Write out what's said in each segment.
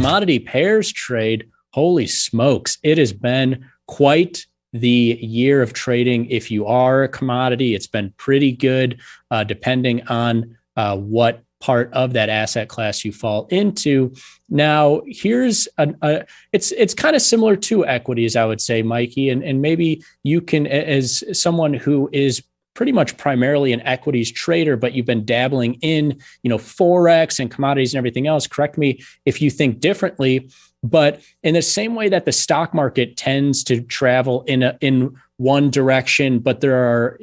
commodity pairs trade, holy smokes, it has been quite the year of trading. If you are a commodity, it's been pretty good, depending on what part of that asset class you fall into. Now, here's it's kind of similar to equities, I would say, Mikey, and maybe you can, as someone who is pretty much primarily an equities trader, but you've been dabbling in, Forex and commodities and everything else. Correct me if you think differently. But in the same way that the stock market tends to travel in one direction, but there are,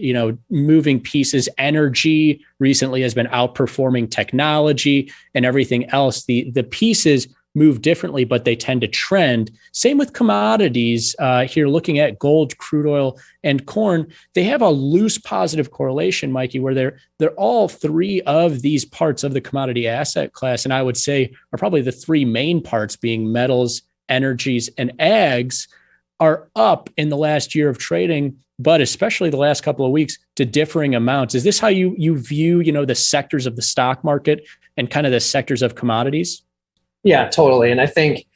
moving pieces. Energy recently has been outperforming technology and everything else. The pieces move differently, but they tend to trend. Same with commodities. Here, looking at gold, crude oil, and corn, they have a loose positive correlation, Mikey, where they're all three of these parts of the commodity asset class, and I would say are probably the three main parts, being metals, energies, and ags, are up in the last year of trading, but especially the last couple of weeks, to differing amounts. Is this how you view, the sectors of the stock market and kind of the sectors of commodities? Yeah, totally. And I think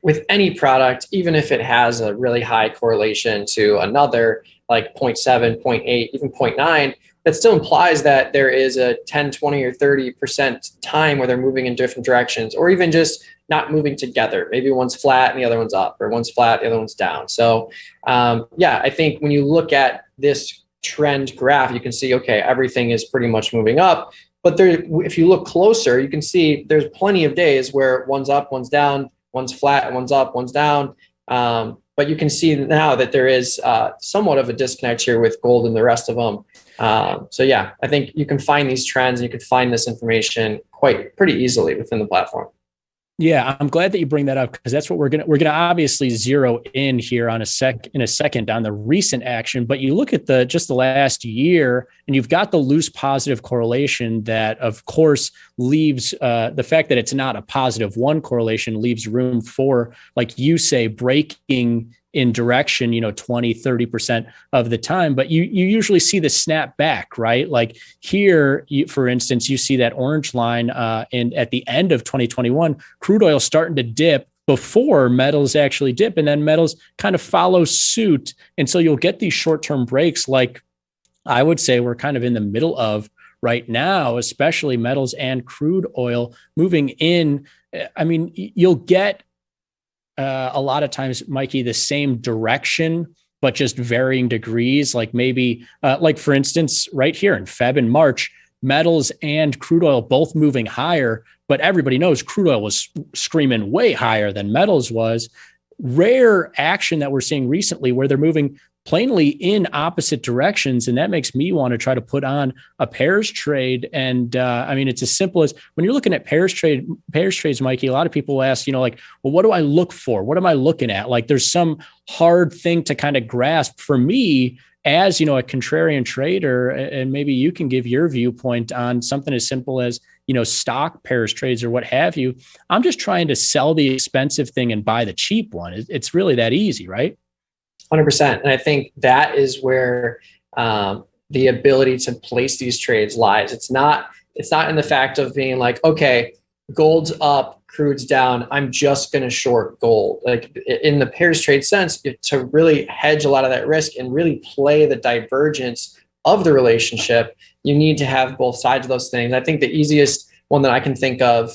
with any product, even if it has a really high correlation to another, like 0. 0.7, 0.8, even 0.9, that still implies that there is a 10, 20, or 30% time where they're moving in different directions, or even just not moving together. Maybe one's flat and the other one's up, or one's flat, the other one's down. So I think when you look at this trend graph, you can see, okay, everything is pretty much moving up. But if you look closer, you can see there's plenty of days where one's up, one's down, one's flat, one's up, one's down. But you can see now that there is somewhat of a disconnect here with gold and the rest of them. I think you can find these trends and you can find this information pretty easily within the platform. Yeah, I'm glad that you bring that up, because that's what we're gonna obviously zero in here in a second on the recent action. But you look at just the last year, and you've got the loose positive correlation that, of course, leaves the fact that it's not a positive one correlation leaves room for, like you say, breaking in direction, 20, 30% of the time. But you usually see the snap back, right? Like here, for instance, you see that orange line and at the end of 2021, crude oil starting to dip before metals actually dip, and then metals kind of follow suit. And so you'll get these short-term breaks, like I would say we're kind of in the middle of right now, especially metals and crude oil moving in. I mean, you'll get a lot of times, Mikey, the same direction, but just varying degrees. Like maybe, like for instance, right here in Feb and March, metals and crude oil both moving higher, but everybody knows crude oil was screaming way higher than metals was. Rare action that we're seeing recently where they're moving plainly in opposite directions. And that makes me want to try to put on a pairs trade. And it's as simple as, when you're looking at pairs trades, Mikey, a lot of people ask, well, what do I look for? What am I looking at? Like there's some hard thing to kind of grasp for me as, a contrarian trader. And maybe you can give your viewpoint on something as simple as, stock pairs trades or what have you. I'm just trying to sell the expensive thing and buy the cheap one. It's really that easy, right? 100%. And I think that is where the ability to place these trades lies. It's not in the fact of being like, okay, gold's up, crude's down, I'm just going to short gold. Like in the pairs trade sense, to really hedge a lot of that risk and really play the divergence of the relationship, you need to have both sides of those things. I think the easiest one that I can think of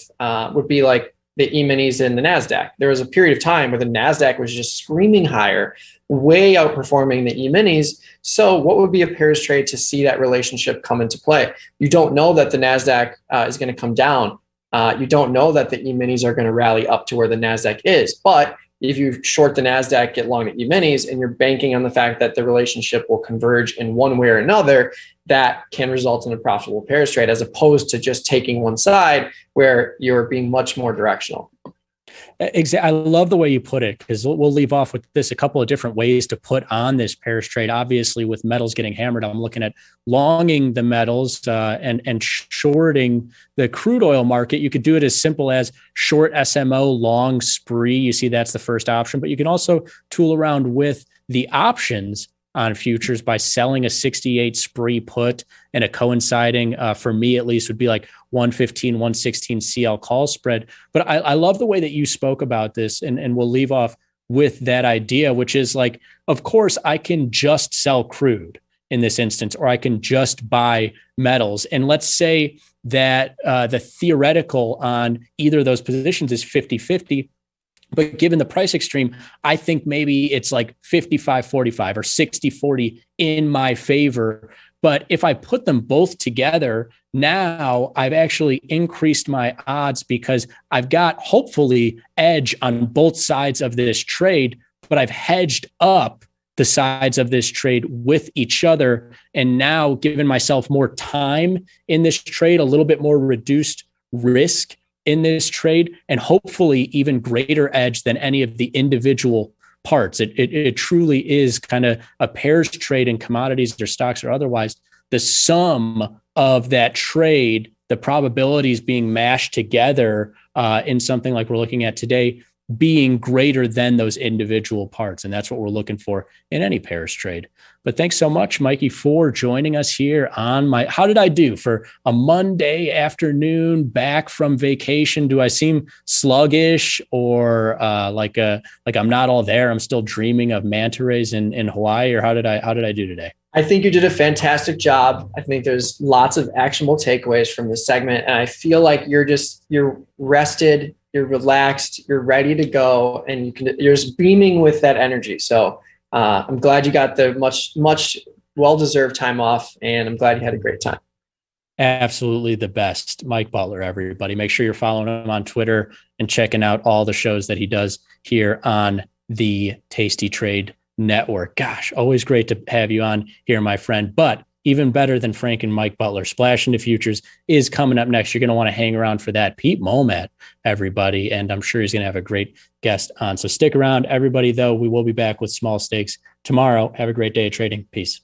would be like the E-minis and the NASDAQ. There was a period of time where the NASDAQ was just screaming higher, way outperforming the E-minis. So what would be a pairs trade to see that relationship come into play? You don't know that the NASDAQ is going to come down. You don't know that the E-minis are going to rally up to where the NASDAQ is. But if you short the NASDAQ, get long the E-minis, and you're banking on the fact that the relationship will converge in one way or another, that can result in a profitable pairs trade, as opposed to just taking one side where you're being much more directional. Exactly. I love the way you put it, because we'll leave off with this, a couple of different ways to put on this pairs trade. Obviously, with metals getting hammered, I'm looking at longing the metals and shorting the crude oil market. You could do it as simple as short SMO, long spree. You see, that's the first option, but you can also tool around with the options on futures by selling a 68 spree put and a coinciding, for me at least, would be like 115, 116 CL call spread. But I love the way that you spoke about this, and we'll leave off with that idea, which is like, of course, I can just sell crude in this instance, or I can just buy metals. And let's say that the theoretical on either of those positions is 50-50. But given the price extreme, I think maybe it's like 55-45 or 60-40 in my favor. But if I put them both together, now I've actually increased my odds because I've got hopefully edge on both sides of this trade, but I've hedged up the sides of this trade with each other. And now given myself more time in this trade, a little bit more reduced risk in this trade, and hopefully even greater edge than any of the individual parts. It truly is kind of a pairs trade in commodities or stocks or otherwise. The sum of that trade, the probabilities being mashed together in something like we're looking at today, being greater than those individual parts. And that's what we're looking for in any pairs trade. But thanks so much, Mikey, for joining us here on how did I do for a Monday afternoon back from vacation? Do I seem sluggish or like I'm not all there? I'm still dreaming of manta rays in Hawaii, or how did I do today? I think you did a fantastic job. I think there's lots of actionable takeaways from this segment. And I feel like you're rested, you're relaxed, you're ready to go, and you're just beaming with that energy. So I'm glad you got the much well-deserved time off, and I'm glad you had a great time. Absolutely the best. Mike Butler, everybody. Make sure you're following him on Twitter and checking out all the shows that he does here on the Tasty Trade Network. Gosh, always great to have you on here, my friend. But even better than Frank and Mike Butler, Splash into Futures is coming up next. You're going to want to hang around for that. Pete Momat, everybody. And I'm sure he's going to have a great guest on. So stick around, everybody, though. We will be back with small stakes tomorrow. Have a great day of trading. Peace.